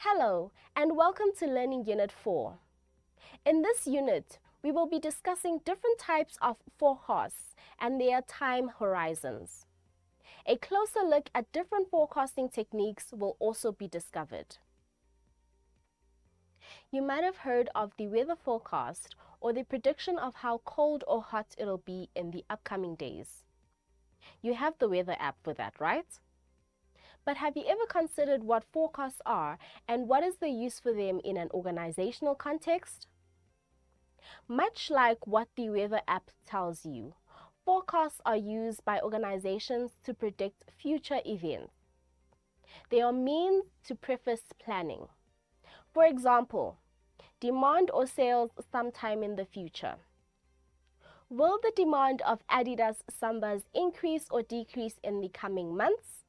Hello, and welcome to Learning Unit 4. In this unit, we will be discussing different types of forecasts and their time horizons. A closer look at different forecasting techniques will also be discovered. You might have heard of the weather forecast or the prediction of how cold or hot it'll be in the upcoming days. You have the weather app for that, right? But have you ever considered what forecasts are and what is the use for them in an organizational context? Much like what the weather app tells you, forecasts are used by organizations to predict future events. They are means to preface planning. For example, demand or sales sometime in the future. Will the demand of Adidas Sambas increase or decrease in the coming months?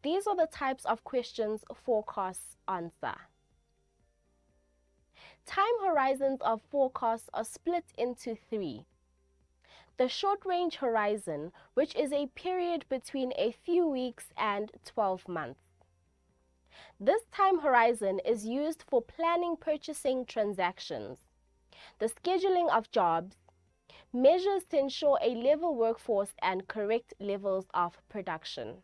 These are the types of questions forecasts answer. Time horizons of forecasts are split into three. The short-range horizon, which is a period between a few weeks and 12 months. This time horizon is used for planning purchasing transactions, the scheduling of jobs, measures to ensure a level workforce and correct levels of production.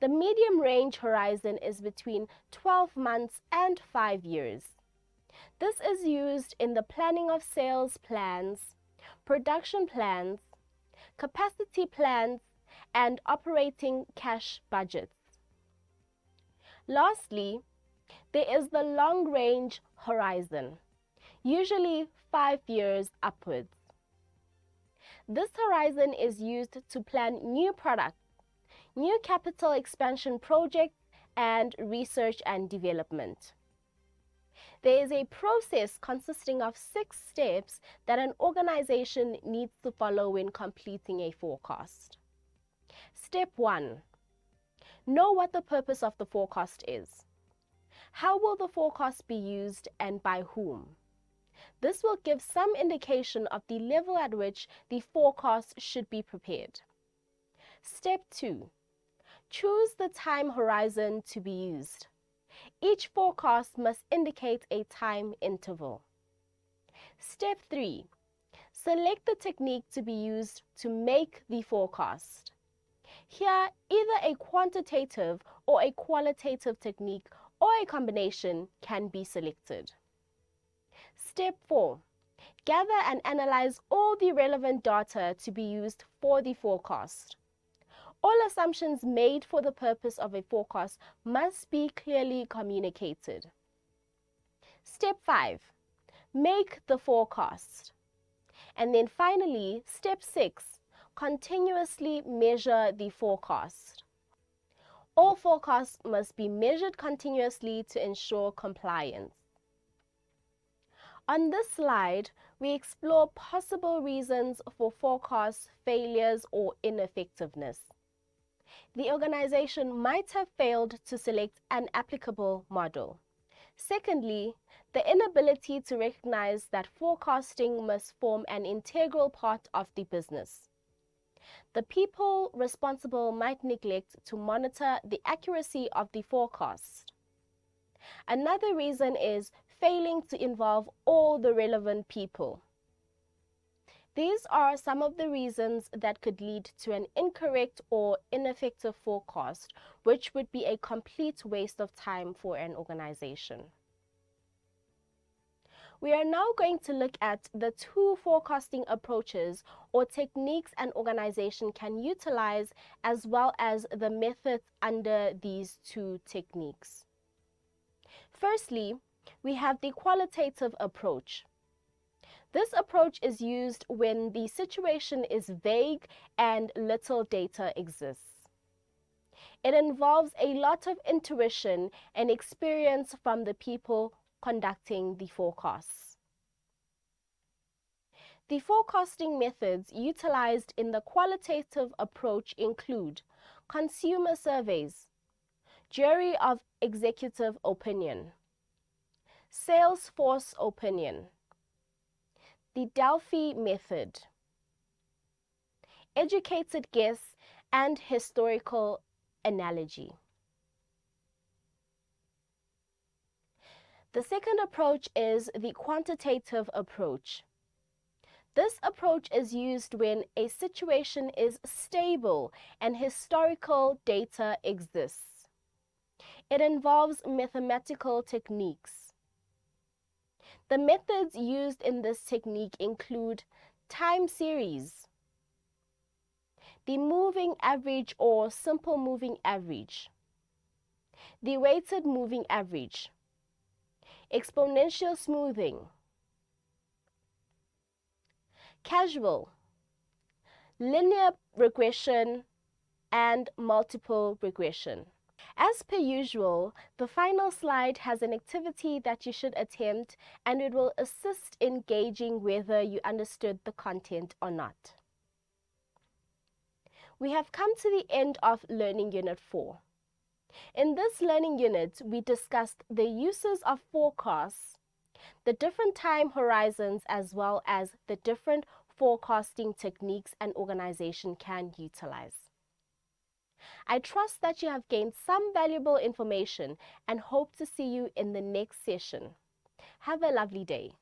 The medium-range horizon is between 12 months and 5 years. This is used in the planning of sales plans, production plans, capacity plans, and operating cash budgets. Lastly, there is the long-range horizon, usually 5 years upwards. This horizon is used to plan new products, new capital expansion projects, and research and development. There is a process consisting of 6 steps that an organization needs to follow when completing a forecast. Step 1. Know what the purpose of the forecast is. How will the forecast be used and by whom? This will give some indication of the level at which the forecast should be prepared. Step 2. Choose the time horizon to be used. Each forecast must indicate a time interval. Step 3. Select the technique to be used to make the forecast. Here, either a quantitative or a qualitative technique or a combination can be selected. Step 4. Gather and analyze all the relevant data to be used for the forecast. All assumptions made for the purpose of a forecast must be clearly communicated. Step 5. Make the forecast. And then finally, step 6. Continuously measure the forecast. All forecasts must be measured continuously to ensure compliance. On this slide, we explore possible reasons for forecast failures or ineffectiveness. The organization might have failed to select an applicable model. Secondly, the inability to recognize that forecasting must form an integral part of the business. The people responsible might neglect to monitor the accuracy of the forecast. Another reason is failing to involve all the relevant people. These are some of the reasons that could lead to an incorrect or ineffective forecast, which would be a complete waste of time for an organization. We are now going to look at the 2 forecasting approaches or techniques an organization can utilize, as well as the methods under these 2 techniques. Firstly, we have the qualitative approach. This approach is used when the situation is vague and little data exists. It involves a lot of intuition and experience from the people conducting the forecasts. The forecasting methods utilized in the qualitative approach include consumer surveys, jury of executive opinion, sales force opinion, the Delphi method, educated guess, and historical analogy. The second approach is the quantitative approach. This approach is used when a situation is stable and historical data exists. It involves mathematical techniques. The methods used in this technique include time series, the moving average or simple moving average, the weighted moving average, exponential smoothing, causal, linear regression, and multiple regression. As per usual, the final slide has an activity that you should attempt, and it will assist in gauging whether you understood the content or not. We have come to the end of Learning Unit 4. In this learning unit, we discussed the uses of forecasts, the different time horizons, as well as the different forecasting techniques an organization can utilize. I trust that you have gained some valuable information and hope to see you in the next session. Have a lovely day.